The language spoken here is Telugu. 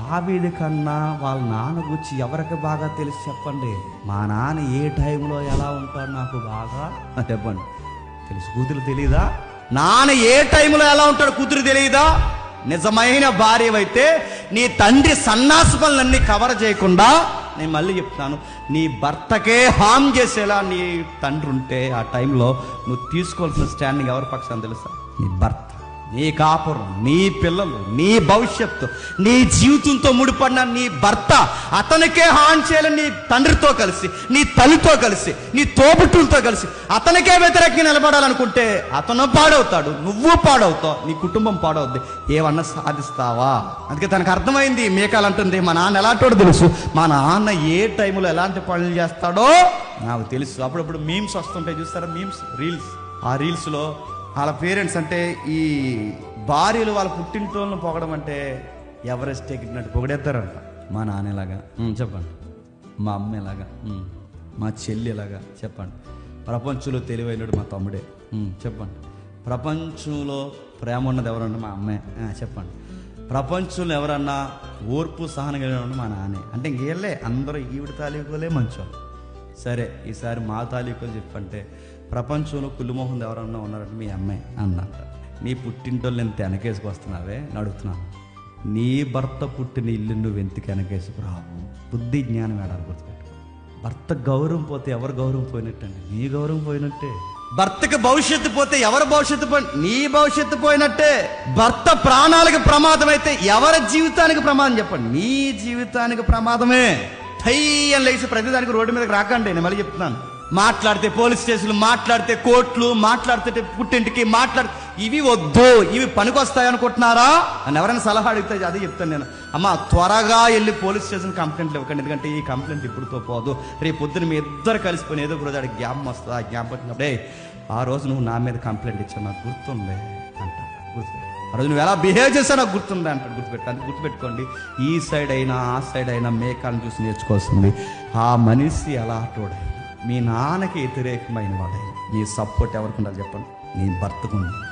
దావీదు కన్నా వాళ్ళ నాన్న గురించి ఎవరికి బాగా తెలుసు చెప్పండి? మా నాన్న ఏ టైంలో ఎలా ఉంటాడు నాకు బాగా చెప్పండి తెలుసు. కూతురు తెలియదా? నాన్న ఏ టైంలో ఎలా ఉంటాడు కూతురు తెలియదా? నిజమైన భార్యవైతే నీ తండ్రి సన్నాసి పనులన్నీ కవర్ చేయకుండా, నేను మళ్ళీ చెప్తాను, నీ భర్తకే హామ్ చేసేలా నీ తండ్రి ఉంటే ఆ టైంలో నువ్వు తీసుకోవాల్సిన స్టాండింగ్ ఎవరి పక్షాన్ని తెలుసా? నీ భర్త, నీ కాపురం, నీ పిల్లలు, నీ భవిష్యత్తు, నీ జీవితంతో ముడిపడిన నీ భర్త. అతనికే హాని చేయాలని నీ తండ్రితో కలిసి, నీ తల్లితో కలిసి, నీ తోబుట్టులతో కలిసి అతనికే వ్యతిరేకంగా నిలబడాలనుకుంటే అతను పాడవుతాడు, నువ్వు పాడవుతావు, నీ కుటుంబం పాడవుద్ది. ఏమన్నా సాధిస్తావా? అందుకే తనకు అర్థమైంది. మీకాలు అంటుంది, మా నాన్న ఎలాంటోడు తెలుసు, మా నాన్న ఏ టైంలో ఎలాంటి పనులు చేస్తాడో నాకు తెలుసు. అప్పుడప్పుడు మీమ్స్ వస్తుంటాయి చూస్తారా, మీమ్స్, రీల్స్. ఆ రీల్స్లో వాళ్ళ పేరెంట్స్ అంటే ఈ భార్యలు వాళ్ళ పుట్టింటోళ్ళను పొగడం అంటే ఎవరెస్ట్ ఎక్కినట్టు పొగడేస్తారంట. మా నాన్న ఎలాగా చెప్పండి, మా అమ్మ ఎలాగా, మా చెల్లి ఎలాగా చెప్పండి, ప్రపంచంలో తెలివైనడు మా తమ్ముడే చెప్పండి, ప్రపంచంలో ప్రేమ ఉన్నది ఎవరన్నా మా అమ్మే చెప్పండి, ప్రపంచంలో ఎవరన్నా ఓర్పు సహనం కలిగిన మా నాన్నే. అంటే ఇంకేళ్ళే అందరూ ఈవిడ తాలూకులే మంచోళ్ళు. సరే ఈసారి మా తాలూకులు చెప్పంటే ప్రపంచంలో కుళ్ళుమోహన్ ఎవరన్నా ఉన్నారంటే మీ అమ్మాయి అన్నట్ట. నీ పుట్టింటోళ్ళు ఎంత వెనకేసుకు వస్తున్నావే అడుగుతున్నాను. నీ భర్త పుట్టిన ఇల్లు నువ్వు ఎందుకు వెనకేసుకు రావు? బుద్ధి జ్ఞానం ఏడాలి గుర్తుపెట్టు. భర్త గౌరవం పోతే ఎవరు గౌరవం పోయినట్టండి? నీ గౌరవం పోయినట్టే. భర్తకి భవిష్యత్తు పోతే ఎవరి భవిష్యత్తు నీ భవిష్యత్తు పోయినట్టే. భర్త ప్రాణాలకు ప్రమాదం అయితే ఎవరి జీవితానికి ప్రమాదం చెప్పండి? నీ జీవితానికి ప్రమాదమే. టై అని లేచి ప్రతిదానికి రోడ్డు మీదకి రాకండి. నేను మళ్ళీ చెప్తున్నాను. మాట్లాడితే పోలీస్ స్టేషన్లు, మాట్లాడితే కోర్టులు, మాట్లాడితే పుట్టింటికి, ఇవి వద్దు, ఇవి పనికొస్తాయి అనుకుంటున్నారా అని ఎవరైనా సలహా అడిగితే అదే చెప్తాను నేను. అమ్మ త్వరగా వెళ్ళి పోలీస్ స్టేషన్ కంప్లైంట్లు ఇవ్వకండి, ఎందుకంటే ఈ కంప్లైంట్ ఇప్పుడుతో పోదు, రేపు పొద్దున మీ ఇద్దరు కలిసిపోయిన ఏదో ఒక రోజు అడిగి జ్ఞాపం వస్తుంది. ఆ జ్ఞాపం వచ్చినప్పుడే ఆ రోజు నువ్వు నా మీద కంప్లైంట్ ఇచ్చావు నాకు గుర్తుండే అంటాడు. గుర్తుపెట్టు, ఆ రోజు నువ్వు ఎలా బిహేవ్ చేసావు నాకు గుర్తుండే అంటాడు. గుర్తుపెట్టుకోండి. ఈ సైడ్ అయినా ఆ సైడ్ అయినా మేకాలను చూసి నేర్చుకోవాల్సింది. ఆ మనిషి ఎలా అటోడైనా మీ నాన్నకి వ్యతిరేకమైన వాడైనా నీ సపోర్ట్ ఎవరికి ఉండాలి చెప్పండి? నీ భర్తకు ఉండాలి.